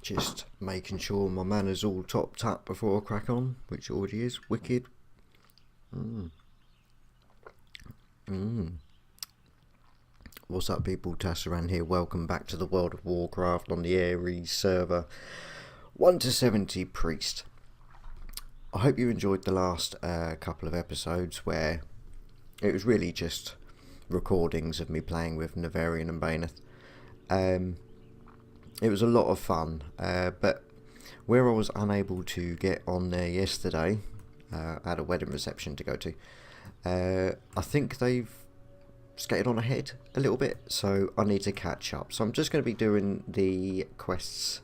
Just making sure my mana's all topped up before I crack on, which already is wicked. What's up, people? Tasaran here. Welcome back to the world of Warcraft on the Ares server 1-70 Priest. I hope you enjoyed the last couple of episodes where it was really just recordings of me playing with Nevarion and Baeneth. It was a lot of fun, but where I was unable to get on there yesterday, I had a wedding reception to go to. I think they've skated on ahead a little bit, so I need to catch up. So I'm just going to be doing the quests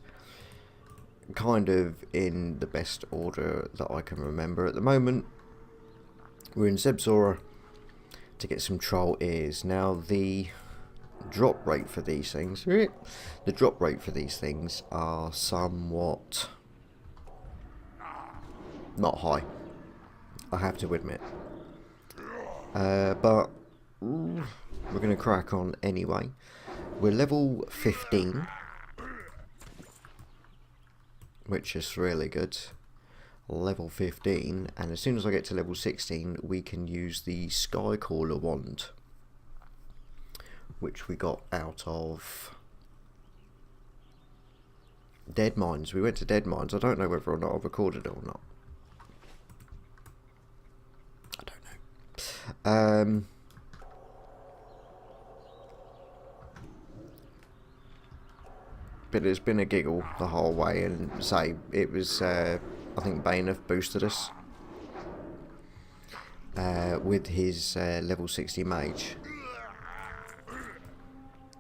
kind of in the best order that I can remember. At the moment, we're in Zebzora to get some troll ears. Now the drop rate for these things, are somewhat not high, I have to admit. But we're going to crack on anyway. We're level 15, which is really good. Level 15, and as soon as I get to level 16 we can use the Skycaller wand, which we got out of Dead Mines. We went to Dead Mines. I don't know whether or not I've recorded it or not. I don't know. But it's been a giggle the whole way, and say it was I think Baeneth boosted us with his level 60 mage.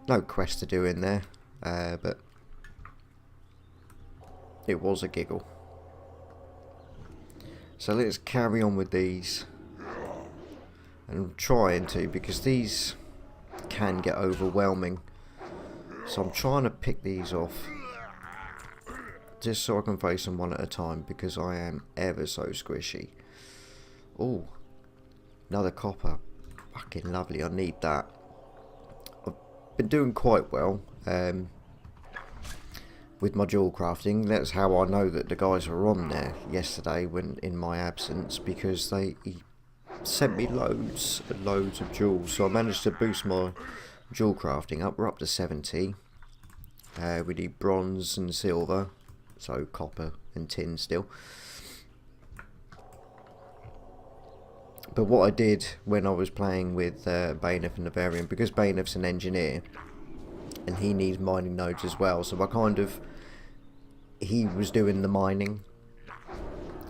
No quest to do in there, but it was a giggle. So let's carry on with these, and I'm trying to, because these can get overwhelming. So I'm trying to pick these off just so I can face them one at a time, because I am ever so squishy. Oh, another copper. Fucking lovely, I need that. I've been doing quite well with my dual crafting. That's how I know that the guys were on there yesterday when in my absence, because he sent me loads and loads of jewels. So I managed to boost my dual crafting up. We're up to 70. We need bronze and silver, so copper and tin still. But what I did when I was playing with Baeneth and Nevarion, because Baeneth's an engineer and he needs mining nodes as well, so he was doing the mining,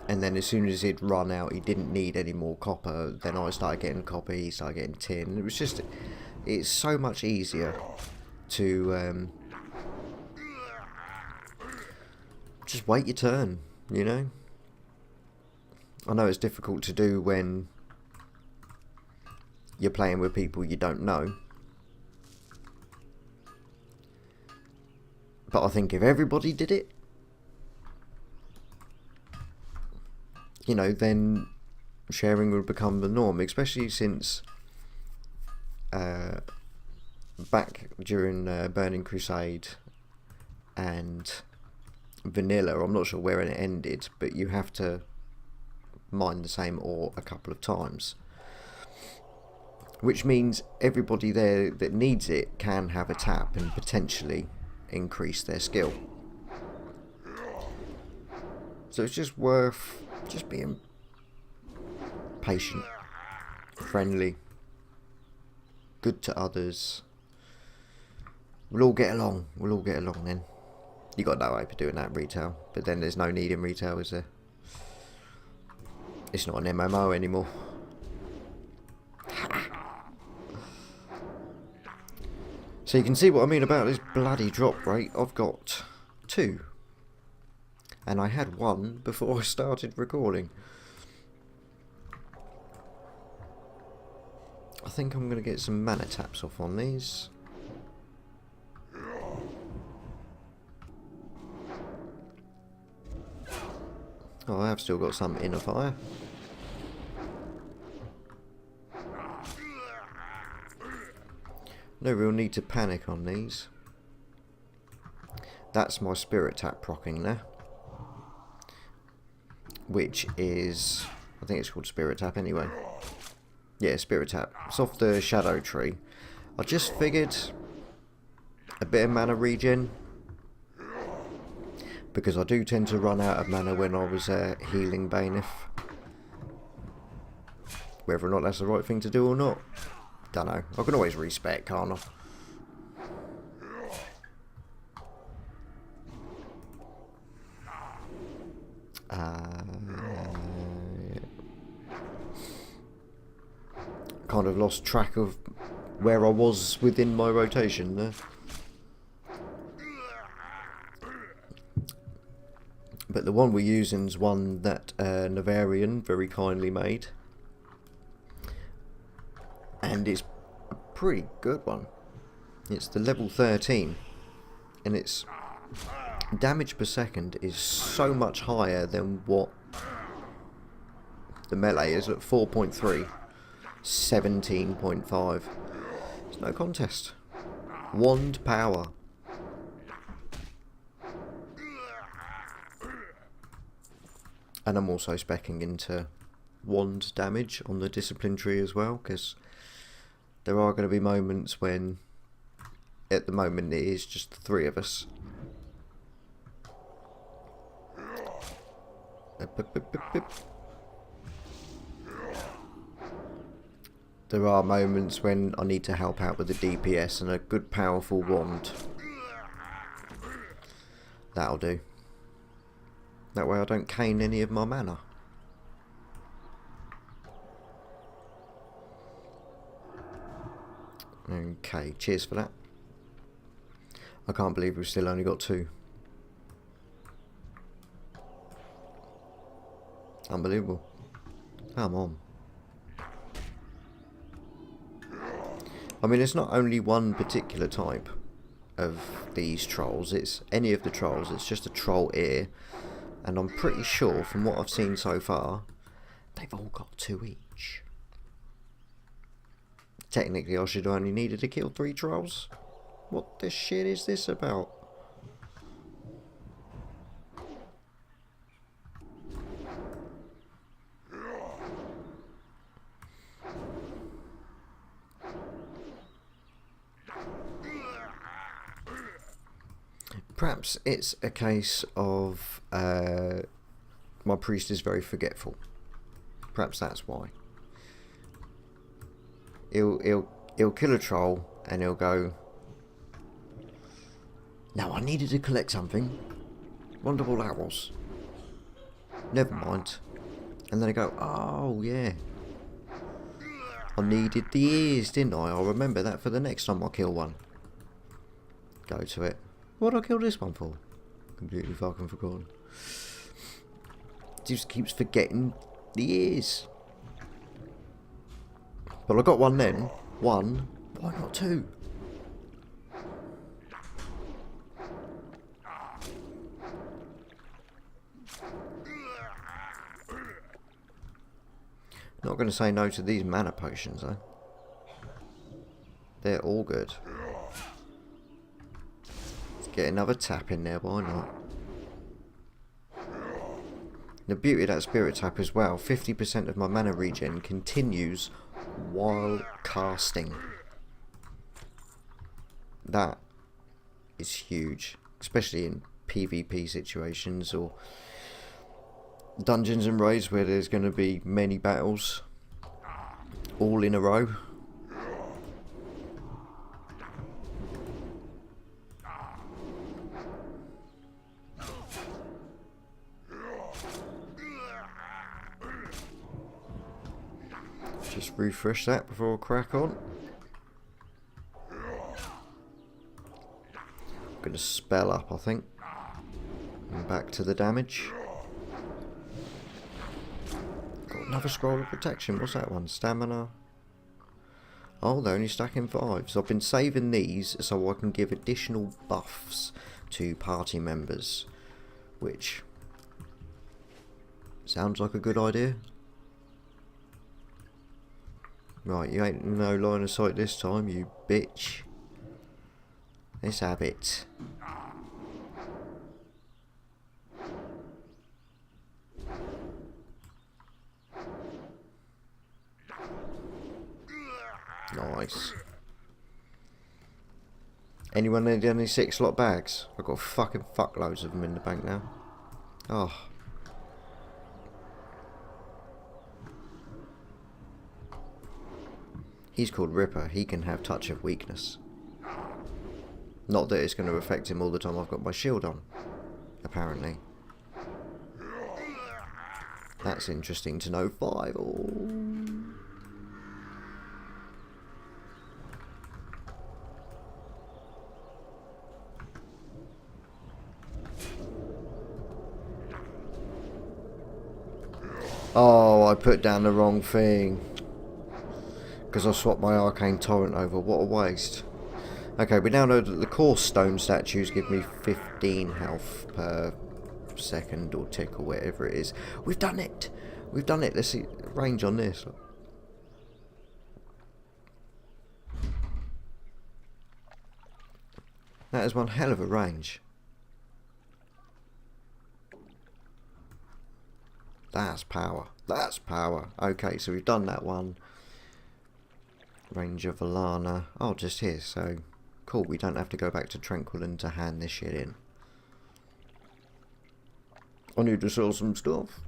and then as soon as he'd run out, he didn't need any more copper, then I started getting copper, he started getting tin. It was just, it's so much easier to just wait your turn, you know. I know it's difficult to do when you're playing with people you don't know, but I think if everybody did it, you know, then sharing would become the norm, especially since back during Burning Crusade and Vanilla, I'm not sure where it ended, but you have to mine the same ore a couple of times, which means everybody there that needs it can have a tap and potentially increase their skill. So it's just worth just being patient, friendly, good to others. We'll all get along. We'll all get along then. You got no hope of doing that in retail, but then there's no need in retail, is there? It's not an MMO anymore. So you can see what I mean about this bloody drop rate. I've got 2, and I had 1 before I started recording. I think I'm going to get some mana taps off on these. Oh, I have still got some inner fire. No real need to panic on these. That's my spirit tap proccing there, which is, I think it's called spirit tap anyway. Yeah, spirit tap. It's off the shadow tree. I just figured a bit of mana regen, because I do tend to run out of mana when I was healing Bailiff. Whether or not that's the right thing to do or not, don't know. I can always respec, can't I? Kind of lost track of where I was within my rotation there. But the one we're using is one that Nevarion very kindly made, and it's a pretty good one. It's the level 13, and its damage per second is so much higher than what the melee is at 4.3, 17.5. It's no contest. Wand power. And I'm also speccing into wand damage on the discipline tree as well, because there are going to be moments when, at the moment, it is just the three of us. There are moments when I need to help out with the DPS, and a good powerful wand, that'll do. That way I don't cane any of my mana. Okay, cheers for that. I can't believe we've still only got 2. Unbelievable. Come on. I mean, it's not only one particular type of these trolls, it's any of the trolls. It's just a troll ear, and I'm pretty sure from what I've seen so far they've all got 2 each. Technically I should have only needed to kill 3 trolls. What the shit is this about? Perhaps it's a case of my priest is very forgetful. Perhaps that's why. He'll kill a troll and he'll go, "Now I needed to collect something. Wonder what that was. Never mind." And then I go, "Oh yeah, I needed the ears, didn't I? I'll remember that for the next time I kill one." Go to it. What did I kill this one for? Completely fucking forgotten. Just keeps forgetting the ears. But I got one then. 1. Why not 2? Not going to say no to these mana potions though. They're all good. Let's get another tap in there, why not? The beauty of that spirit tap as well, 50% of my mana regen continues while casting. That is huge, especially in PvP situations or dungeons and raids where there's going to be many battles all in a row. Just refresh that before I crack on. I'm going to spell up, I think. And back to the damage. Got another scroll of protection. What's that one? Stamina. Oh, they're only stacking 5. So I've been saving these so I can give additional buffs to party members, which sounds like a good idea. Right, you ain't no line of sight this time, you bitch. Let's have it. Anyone need any 6 slot bags? I've got fucking fuckloads of them in the bank now. Oh. He's called Ripper. He can have touch of weakness. Not that it's going to affect him all the time I've got my shield on. Apparently. That's interesting to know. 5. Oh, I put down the wrong thing. Because I swapped my arcane torrent over. What a waste. Okay, we now know that the core stone statues give me 15 health per second or tick or whatever it is. We've done it! We've done it. Let's see range on this. That is one hell of a range. That's power. That's power. Okay, so we've done that one. Range of Alana. Oh, just here, so cool. We don't have to go back to Tranquillin to hand this shit in. I need to sell some stuff.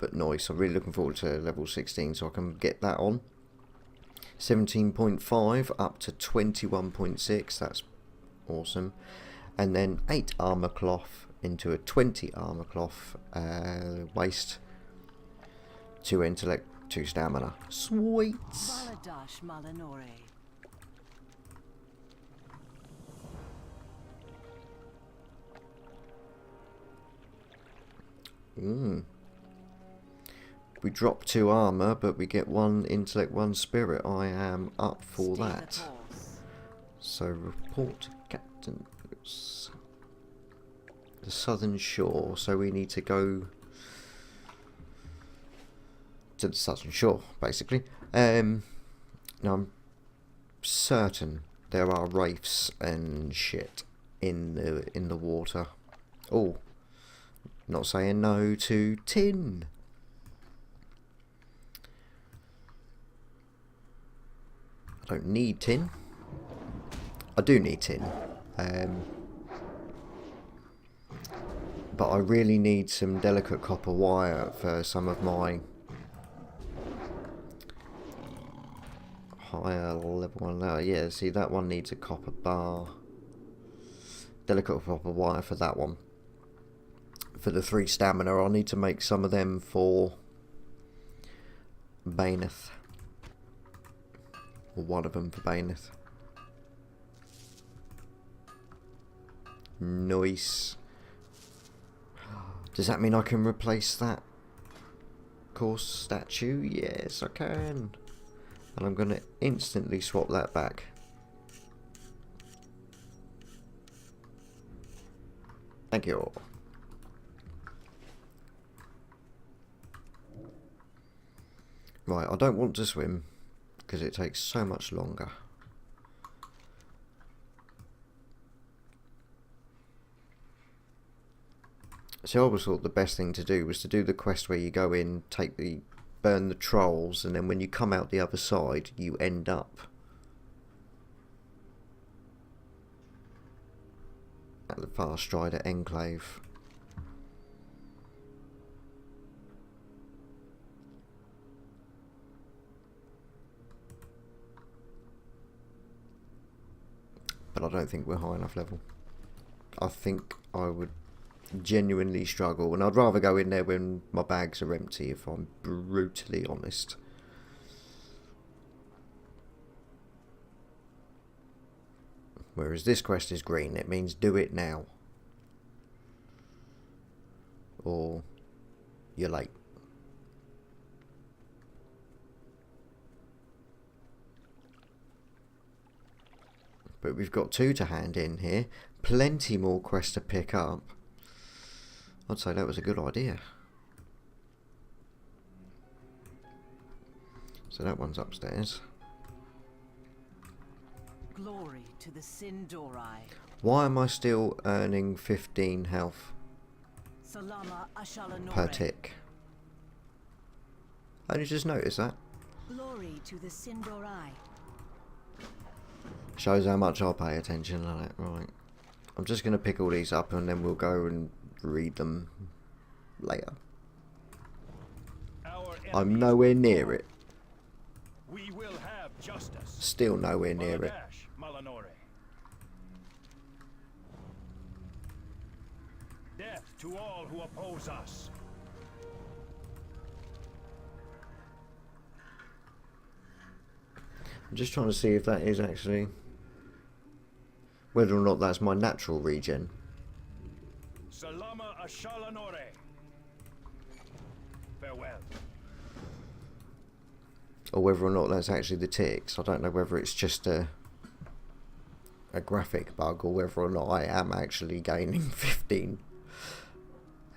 But nice. I'm really looking forward to level 16 so I can get that on. 17.5 up to 21.6. That's awesome. And then 8 armor cloth into a 20 armor cloth. Waste. 2 intellect. 2 stamina. Sweet. We drop 2 armor, but we get 1 intellect, 1 spirit. I am up for that. So report to Captain Bruce. The southern shore. So we need to go to the southern shore, basically. Now I'm certain there are wraiths and shit in the water. Oh, not saying no to tin. I don't need tin. I do need tin. But I really need some delicate copper wire for some of my higher level one now. Yeah, see that one needs a copper bar. Delicate copper wire for that one. For the 3 stamina, I'll need to make some of them for Baineth. Or one of them for Baineth. Nice. Does that mean I can replace that course statue? Yes, I can. And I'm going to instantly swap that back. Thank you. Right, I don't want to swim because it takes so much longer. So I always thought the best thing to do was to do the quest where you go in, burn the trolls, and then when you come out the other side, you end up at the Farstrider Enclave. But I don't think we're high enough level. I think I would genuinely struggle, and I'd rather go in there when my bags are empty, if I'm brutally honest. Whereas this quest is green, it means do it now, or you're late. But we've got 2 to hand in here, plenty more quests to pick up. I'd say that was a good idea. So that one's upstairs. Glory to the Sindori. Why am I still earning 15 health per tick? I only just noticed that. Glory to the Sindori. Shows how much I pay attention on it. Right. I'm just going to pick all these up and then we'll go and read them later. I'm nowhere near it. We will have justice. Still nowhere near it. Death to all who oppose us. I'm just trying to see if that is actually... whether or not that's my natural regen. Salama Ashalanore. Farewell. Or whether or not that's actually the ticks. I don't know whether it's just a graphic bug or whether or not I am actually gaining 15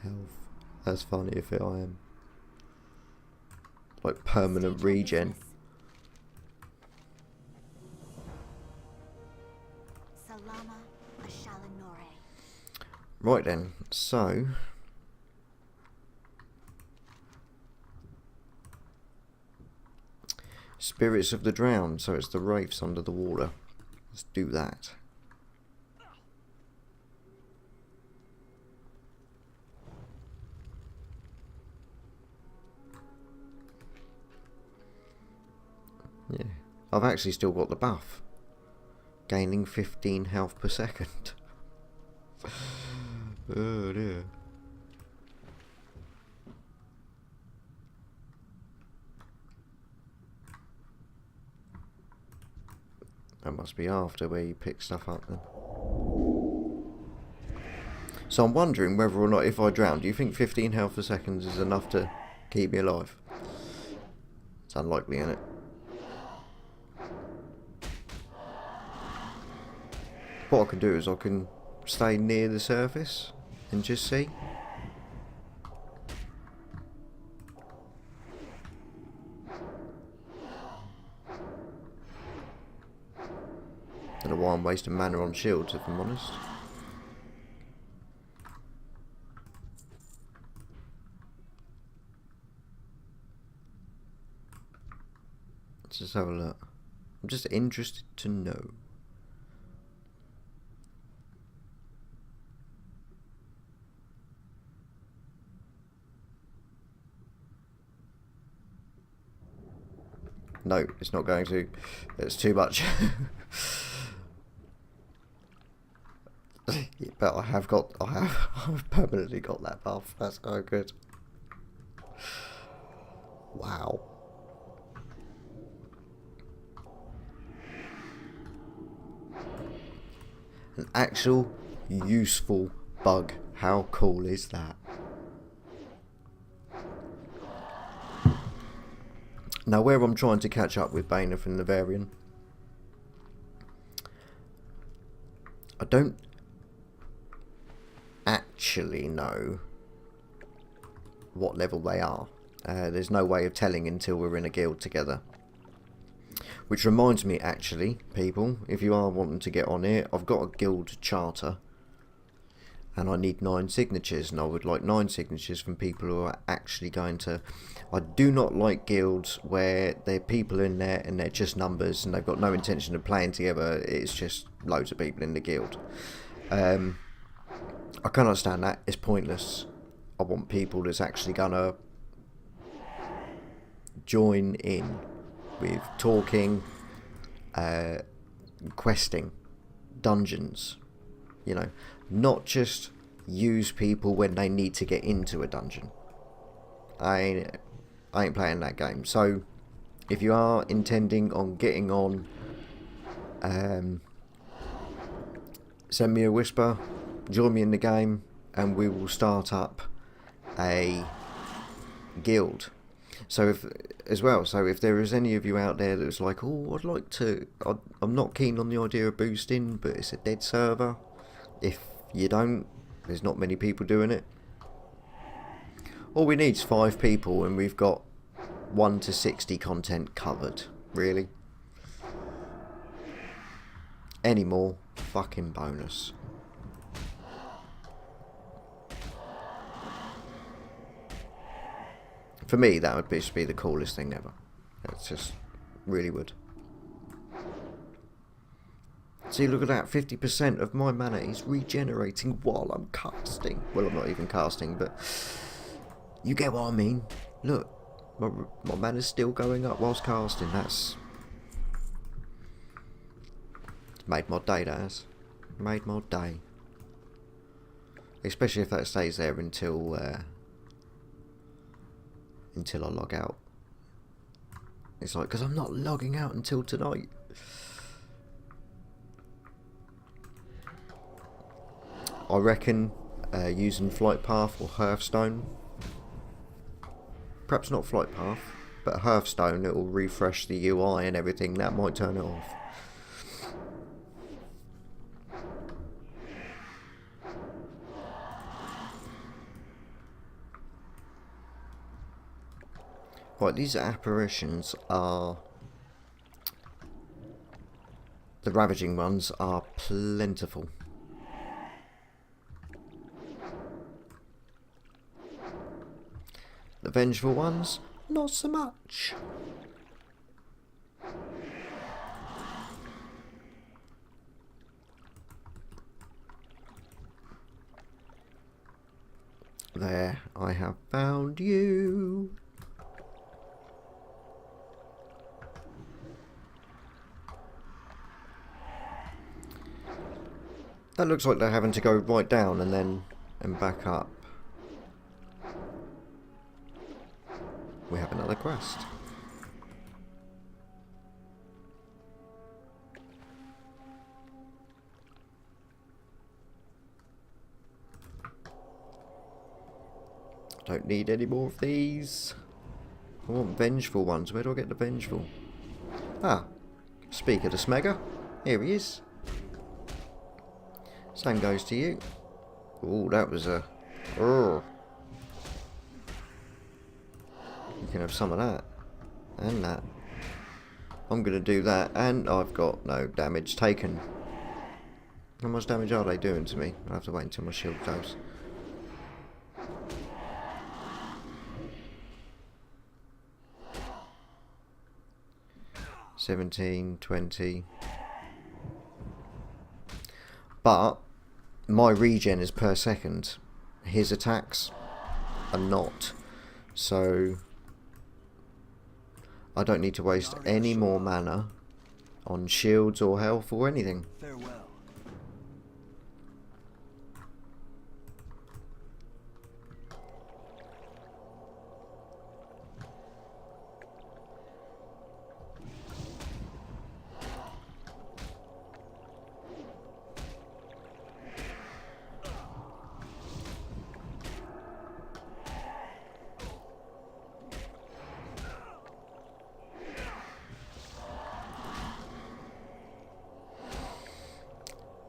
health. That's funny if I am. Like permanent regen. Salama Ashalanore. Right then, so Spirits of the Drowned, so it's the wraiths under the water. Let's do that. Yeah, I've actually still got the buff. Gaining 15 health per second. Oh dear. That must be after where you pick stuff up then. So I'm wondering whether or not if I drown, do you think 15 health per second is enough to keep me alive? It's unlikely, isn't it? What I can do is I can stay near the surface and just see. Don't know why I'm wasting mana on shields, if I'm honest. Let's just have a look. I'm just interested to know. No, it's not going to. It's too much. But I've permanently got that buff. That's so good. Wow. An actual useful bug. How cool is that? Now, where I'm trying to catch up with Bailiff and Nevarion, I don't actually know what level they are. There's no way of telling until we're in a guild together. Which reminds me, actually, people, if you are wanting to get on here, I've got a guild charter. And I need 9 signatures, and I would like 9 signatures from people who are actually going to... I do not like guilds where there are people in there and they're just numbers and they've got no intention of playing together. It's just loads of people in the guild. I can't understand that. It's pointless. I want people that's actually going to join in with talking, questing, dungeons, you know. Not just use people when they need to get into a dungeon. I ain't playing that game. So, if you are intending on getting on, send me a whisper, join me in the game, and we will start up a guild. So if there is any of you out there that's like, oh, I'd like to, I'm not keen on the idea of boosting, but it's a dead server. If you don't, there's not many people doing it. All we need is 5 people and we've got 1 to 60 content covered. Really? Any more? Fucking bonus. For me, that would just be the coolest thing ever. It's just really would. See, look at that, 50% of my mana is regenerating while I'm casting. Well, I'm not even casting, but you get what I mean. Look, my mana's still going up whilst casting. That's made my day, that has. Made my day. Especially if that stays there until I log out. It's like, because I'm not logging out until tonight. I reckon using Flight Path or Hearthstone, perhaps not Flight Path, but Hearthstone, it will refresh the UI and everything. That might turn it off. Right, these apparitions are... the ravaging ones are plentiful. The vengeful ones, not so much. There, I have found you. That looks like they're having to go right down and back up. We have another quest. Don't need any more of these. I want vengeful ones. Where do I get the vengeful? Ah, speak of the Smegger. Here he is. Same goes to you. Oh, that was a... You can have some of that. And that. I'm going to do that. And I've got no damage taken. How much damage are they doing to me? I'll have to wait until my shield goes. $17, $20. But my regen is per second. His attacks are not. So I don't need to waste any more mana on shields or health or anything. Farewell.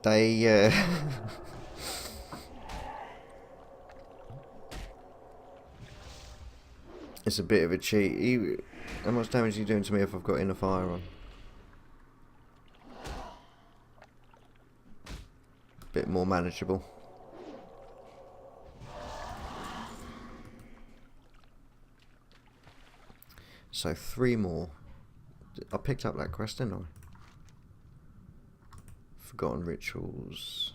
They it's a bit of a cheat. How much damage are you doing to me if I've got inner fire on? Bit more manageable. So 3 more. I picked up that quest, didn't I? Forgotten rituals.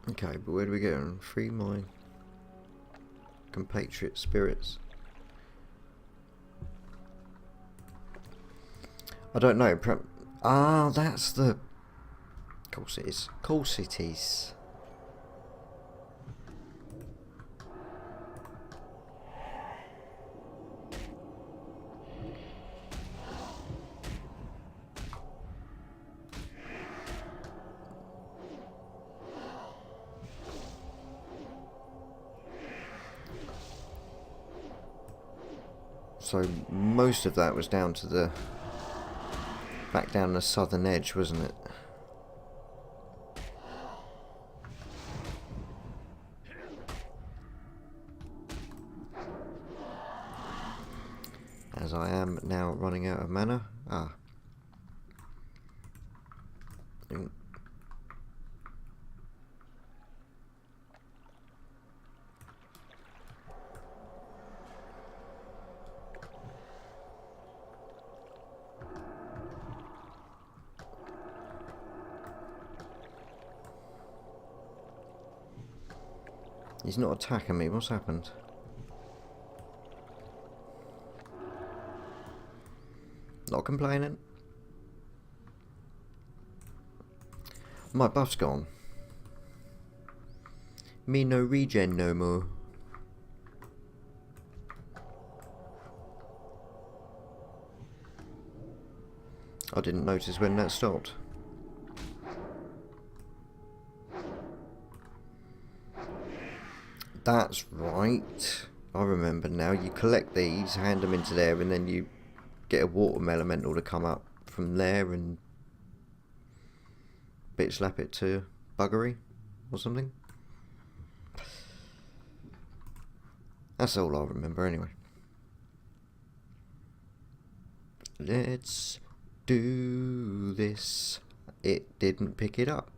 Okay, but where do we go? Free my compatriot spirits. I don't know. Ah, that's the... Of course it is. Of course it is. So most of that was down to the... back down the southern edge, wasn't it? As I am now running out of mana. Ah, something. He's not attacking me. What's happened? Not complaining. My buff's gone. Me no regen no more. I didn't notice when that stopped. That's right. I remember now. You collect these, hand them into there, and then you get a water elemental to come up from there and bitch slap it to buggery or something. That's all I remember anyway. Let's do this. It didn't pick it up.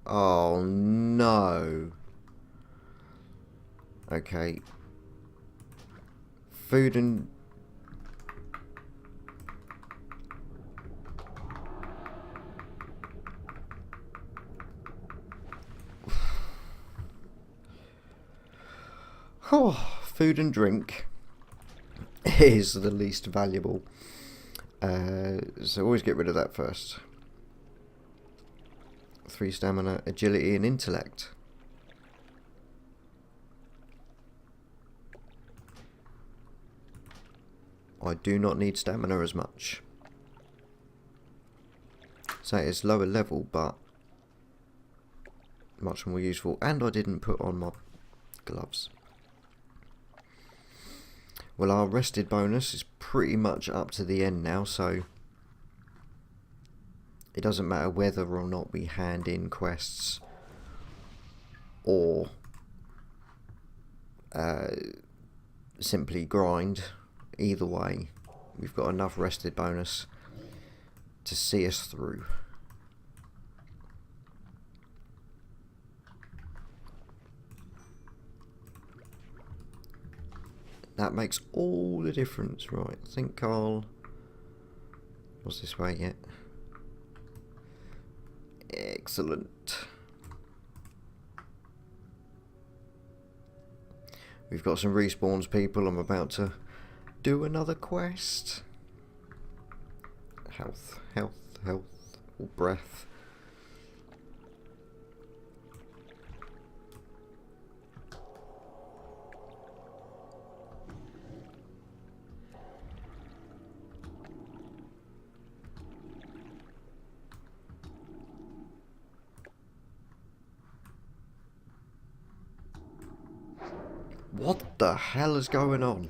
Oh no. Okay. Food and... Oh, food and drink is the least valuable. So always get rid of that first. 3 stamina, agility and intellect. I do not need stamina as much. So it's lower level, but much more useful. And I didn't put on my gloves. Well, our rested bonus is pretty much up to the end now, so it doesn't matter whether or not we hand in quests or simply grind. Either way, we've got enough rested bonus to see us through. That makes all the difference, right? I think I'll... What's this way yet? Excellent. We've got some respawns, people. I'm about to do another quest. Health, health, health, or breath. What the hell is going on?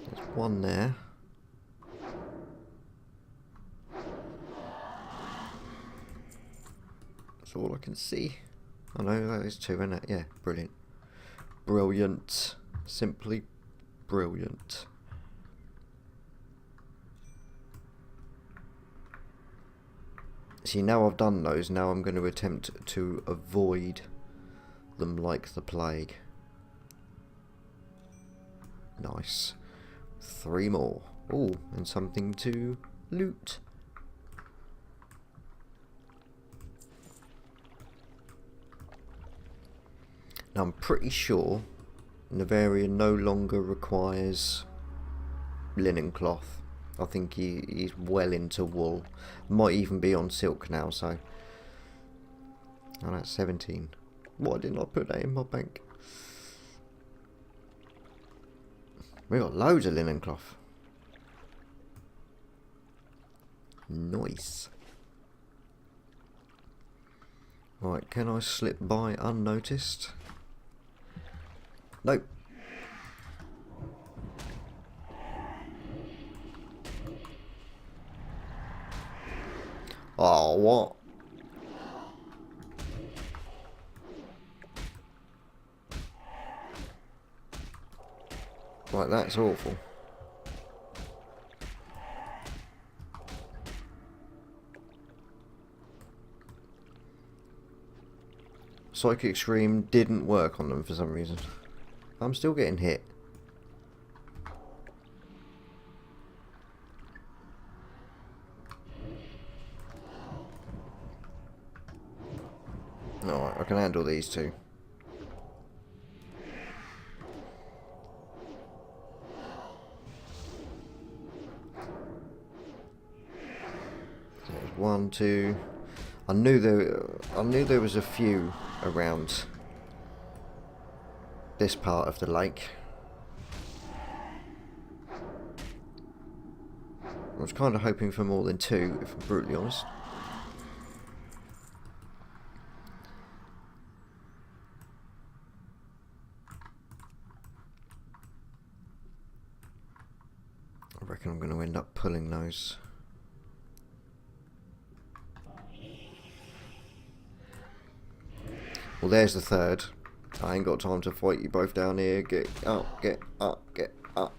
There's one there. That's all I can see. I know that is 2, isn't it? Yeah, brilliant. Brilliant. Simply brilliant. See, now I've done those, now I'm going to attempt to avoid them like the plague. Nice. 3 more. Oh, and something to loot. Now I'm pretty sure Nevarion no longer requires linen cloth. I think he's well into wool. Might even be on silk now, so... Oh, that's 17. Why didn't I put that in my bank? We got loads of linen cloth. Nice. Right, can I slip by unnoticed? Nope. Oh, what? Like, that's awful. Psychic Scream didn't work on them for some reason. I'm still getting hit. Alright, I can handle these two. There's 1, 2. I knew there was a few around this part of the lake. I was kind of hoping for more than 2, if I'm brutally honest. I reckon I'm going to end up pulling those. Well, there's the third. I ain't got time to fight you both down here. Get up, get up, get up.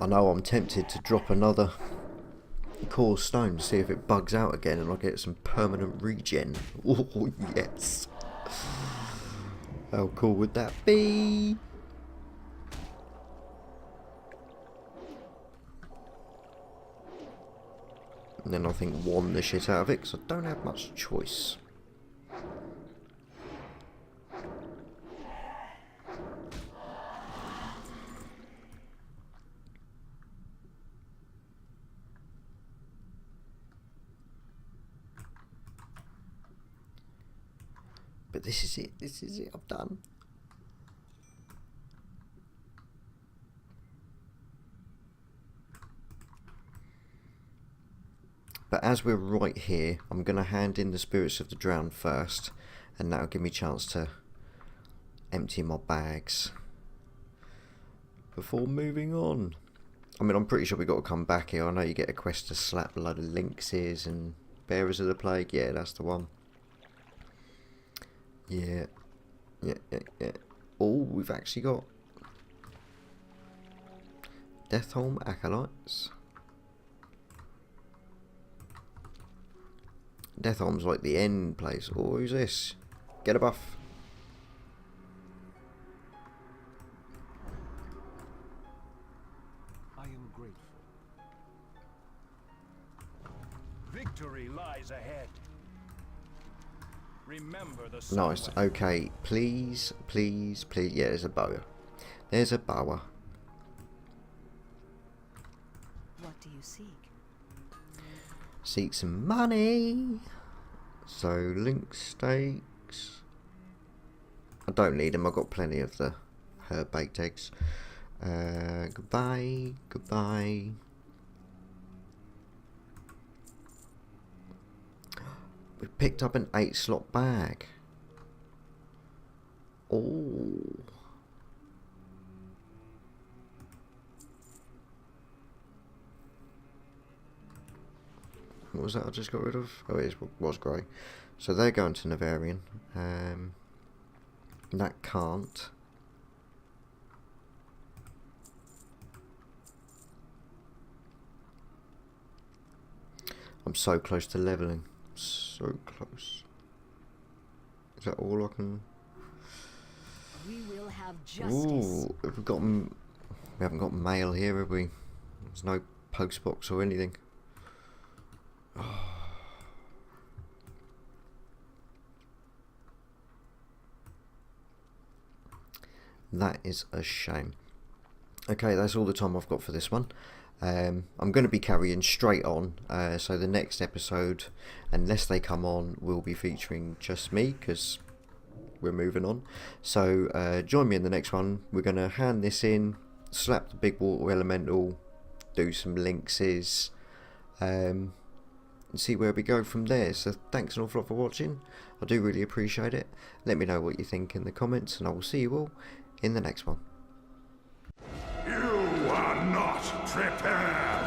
I know I'm tempted to drop another core stone to see if it bugs out again and I get some permanent regen. Oh, yes. How cool would that be? And then I think won the shit out of it because I don't have much choice. But this is it, I'm done. But as we're right here, I'm going to hand in the Spirits of the Drowned first, and that'll give me a chance to empty my bags before moving on. I mean, I'm pretty sure we've got to come back here. I know you get a quest to slap a load of lynxes and Bearers of the Plague. Yeah, that's the one. Yeah. Oh, we've actually got Deathholm Acolytes. Deathholm's like the end place. Oh, who's this? Get a buff. I am grateful. Victory lies ahead. Remember the Nice. Okay, please. Yeah, there's a boa. There's a boa. What do you seek? Seek some money. So, link steaks. I don't need them. I've got plenty of the herb baked eggs. Goodbye. We picked up an 8-slot bag. Oh. What was that I just got rid of? Oh, it was grey. So they're going to Nevarion. That can't. I'm so close to leveling. So close. Is that all I can? We will have justice. Ooh, we haven't got mail here, have we? There's no post box or anything. Oh. That is a shame. Okay, that's all the time I've got for this one. I'm going to be carrying straight on, so the next episode, unless they come on, will be featuring just me, because we're moving on. So join me in the next one. We're going to hand this in, slap the big water elemental, do some lynxes, and see where we go from there. So thanks an awful lot for watching. I do really appreciate it. Let me know what you think in the comments, and I will see you all in the next one. You are not prepared.